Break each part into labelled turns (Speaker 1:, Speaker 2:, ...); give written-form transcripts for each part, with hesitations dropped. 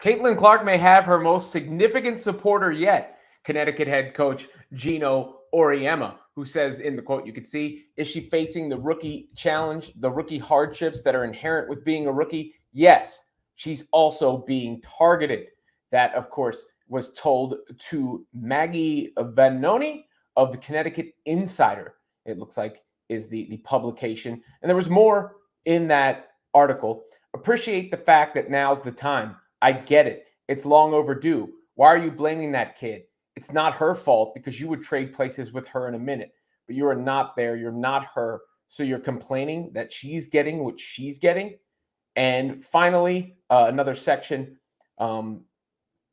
Speaker 1: Caitlin Clark may have her most significant supporter yet, Connecticut head coach Geno Auriemma, who says in the quote you could see, is she facing the rookie challenge, the rookie hardships that are inherent with being a rookie? Yes, she's also being targeted. That, of course, was told to Maggie Vanoni of the Connecticut Insider, it looks like is the publication. And there was more in that article. Appreciate the fact that now's the time. I get it. It's long overdue. Why are you blaming that kid? It's not her fault because you would trade places with her in a minute, but you are not there. You're not her. So you're complaining that she's getting what she's getting. And finally, another section.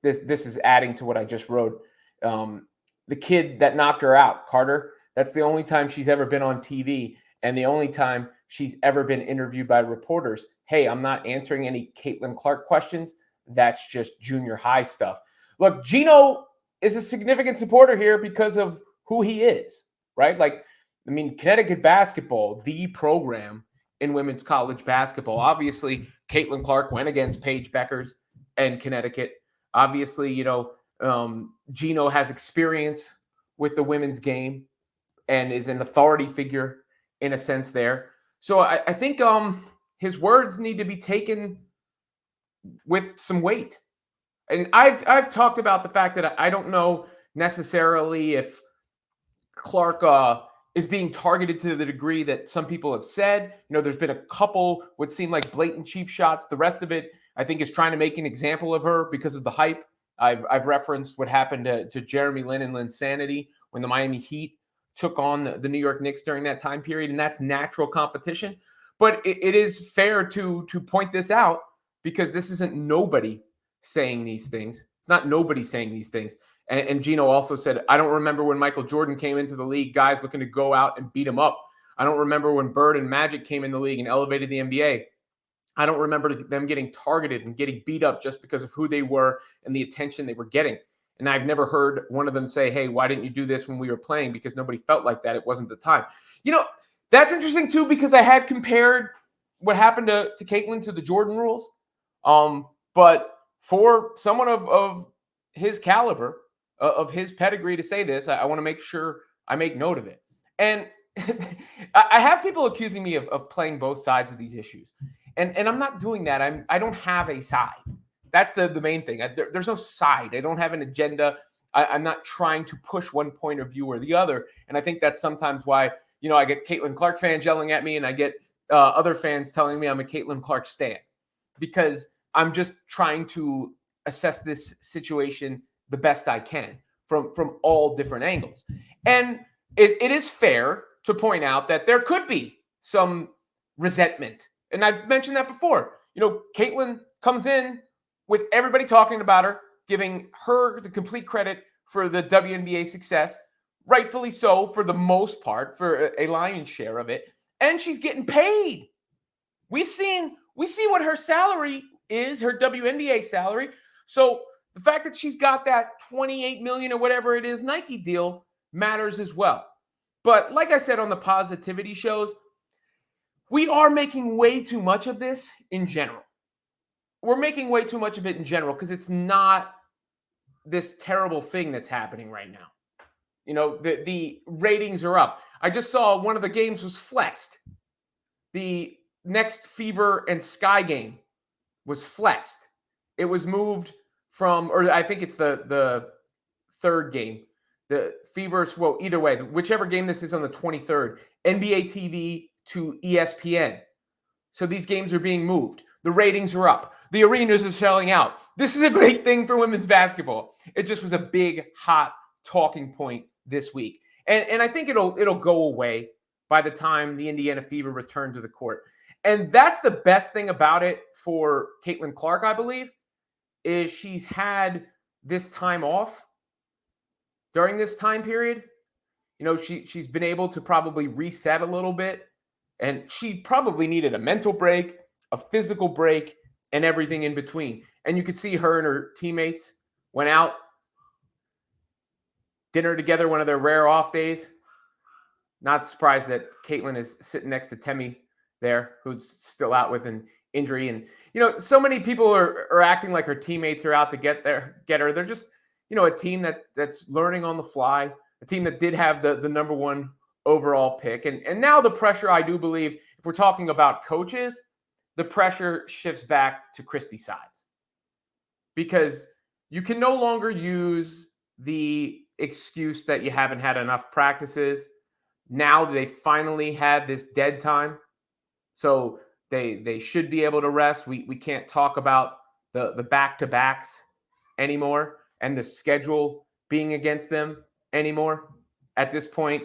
Speaker 1: This is adding to what I just wrote. The kid that knocked her out, Carter, that's the only time she's ever been on TV and the only time she's ever been interviewed by reporters. Hey, I'm not answering any Caitlin Clark questions. That's just junior high stuff. Look, Gino is a significant supporter here because of who he is, right? Like, I mean, Connecticut basketball, the program in women's college basketball. Obviously, Caitlin Clark went against Paige Beckers and Connecticut. Obviously, Gino has experience with the women's game and is an authority figure in a sense there. So I think his words need to be taken with some weight. And I've talked about the fact that I don't know necessarily if Clark is being targeted to the degree that some people have said. There's been a couple would seem like blatant cheap shots. The rest of it, I think, is trying to make an example of her because of the hype. I've referenced what happened to Jeremy Lin and Linsanity when the Miami Heat took on the New York Knicks during that time period, and that's natural competition. But it is fair to point this out because this isn't nobody saying these things. It's not nobody saying these things. And Gino also said, I don't remember when Michael Jordan came into the league, guys looking to go out and beat him up. I don't remember when Bird and Magic came in the league and elevated the NBA. I don't remember them getting targeted and getting beat up just because of who they were and the attention they were getting. And I've never heard one of them say, hey, why didn't you do this when we were playing? Because nobody felt like that. It wasn't the time. That's interesting, too, because I had compared what happened to Caitlin to the Jordan rules. But for someone of his caliber, of his pedigree to say this, I want to make sure I make note of it. And I have people accusing me of playing both sides of these issues. And I'm not doing that. I don't have a side. That's the main thing. There's no side. I don't have an agenda. I'm not trying to push one point of view or the other. And I think that's sometimes why, I get Caitlin Clark fans yelling at me and I get other fans telling me I'm a Caitlin Clark stan because I'm just trying to assess this situation the best I can from all different angles. And it is fair to point out that there could be some resentment. And I've mentioned that before. Caitlin comes in with everybody talking about her, giving her the complete credit for the WNBA success, rightfully so for the most part, for a lion's share of it. And she's getting paid. We see what her salary is, her WNBA salary. So the fact that she's got that $28 million or whatever it is Nike deal matters as well. But like I said on the positivity shows, we are making way too much of this in general. We're making way too much of it in general because it's not this terrible thing that's happening right now. The ratings are up. I just saw one of the games was flexed. The next Fever and Sky game was flexed. It was moved from, or I think it's the third game. The Fevers, well, either way, whichever game this is on the 23rd, NBA TV to ESPN. So these games are being moved. The ratings are up. The arenas are selling out. This is a great thing for women's basketball. It just was a big, hot talking point this week. And I think it'll go away by the time the Indiana Fever return to the court. And that's the best thing about it for Caitlin Clark, I believe, is she's had this time off during this time period. She's been able to probably reset a little bit. And she probably needed a mental break, a physical break, and everything in between. And you could see her and her teammates went out, dinner together, one of their rare off days. Not surprised that Caitlin is sitting next to Temi there, who's still out with an injury. And, so many people are acting like her teammates are out to get her. They're just, a team that's learning on the fly, a team that did have the number one overall pick. And now the pressure, I do believe, if we're talking about coaches, the pressure shifts back to Christy Sides, because you can no longer use the excuse that you haven't had enough practices. Now they finally had this dead time, so they should be able to rest. We can't talk about the back-to-backs anymore and the schedule being against them anymore. At this point,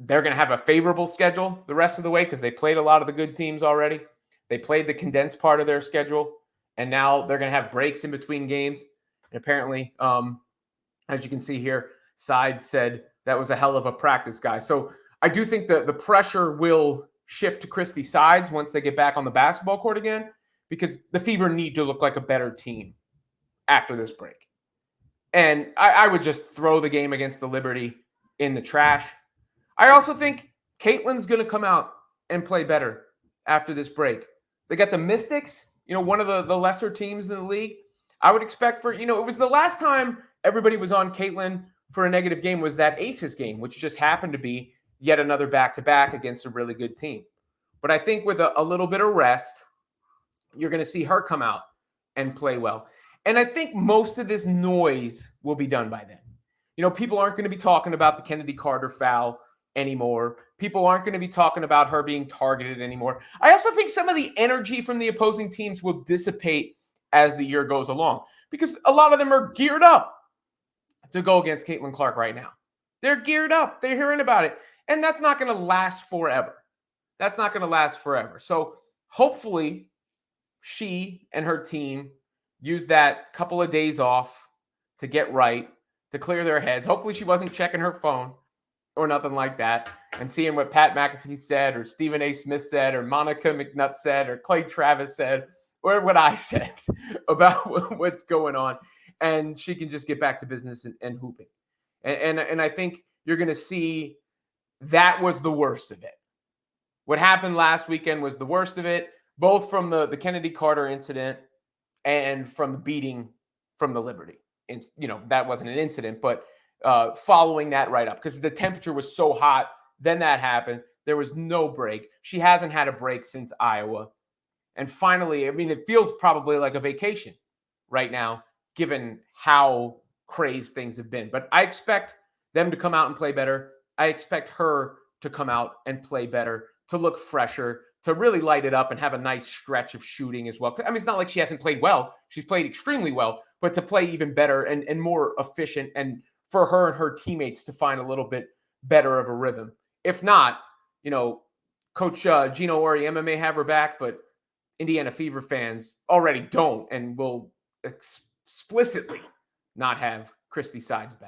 Speaker 1: they're going to have a favorable schedule the rest of the way because they played a lot of the good teams already. They played the condensed part of their schedule, and now they're going to have breaks in between games. And apparently, as you can see here, Sides said that was a hell of a practice, guy. So I do think the pressure will shift to Christy Sides once they get back on the basketball court again, because the Fever need to look like a better team after this break. And I would just throw the game against the Liberty in the trash. I also think Caitlin's going to come out and play better after this break. They got the Mystics, one of the lesser teams in the league. I would expect it was the last time everybody was on Caitlin for a negative game was that Aces game, which just happened to be yet another back-to-back against a really good team. But I think with a little bit of rest, you're going to see her come out and play well. And I think most of this noise will be done by then. People aren't going to be talking about the Kennedy Carter foul anymore. People aren't going to be talking about her being targeted anymore. I also think some of the energy from the opposing teams will dissipate as the year goes along, because a lot of them are geared up to go against Caitlin Clark right now. They're geared up. They're hearing about it. And that's not going to last forever. So hopefully she and her team use that couple of days off to get right, to clear their heads. Hopefully she wasn't checking her phone or nothing like that and seeing what Pat McAfee said or Stephen A. Smith said or Monica McNutt said or Clay Travis said or what I said about what's going on. And she can just get back to business and hooping. And I think you're going to see that was the worst of it. What happened last weekend was the worst of it, both from the Kennedy Carter incident and from the beating from the Liberty. And, that wasn't an incident, but following that right up, because the temperature was so hot, then that happened. There was no break. She hasn't had a break since Iowa. And finally, it feels probably like a vacation right now, given how crazed things have been. But I expect them to come out and play better. I expect her to come out and play better, to look fresher, to really light it up and have a nice stretch of shooting as well. It's not like she hasn't played well. She's played extremely well, but to play even better and more efficient, and for her and her teammates to find a little bit better of a rhythm. If not, Coach Geno Auriemma may have her back, but Indiana Fever fans already don't and will explicitly not have Christy Sides back.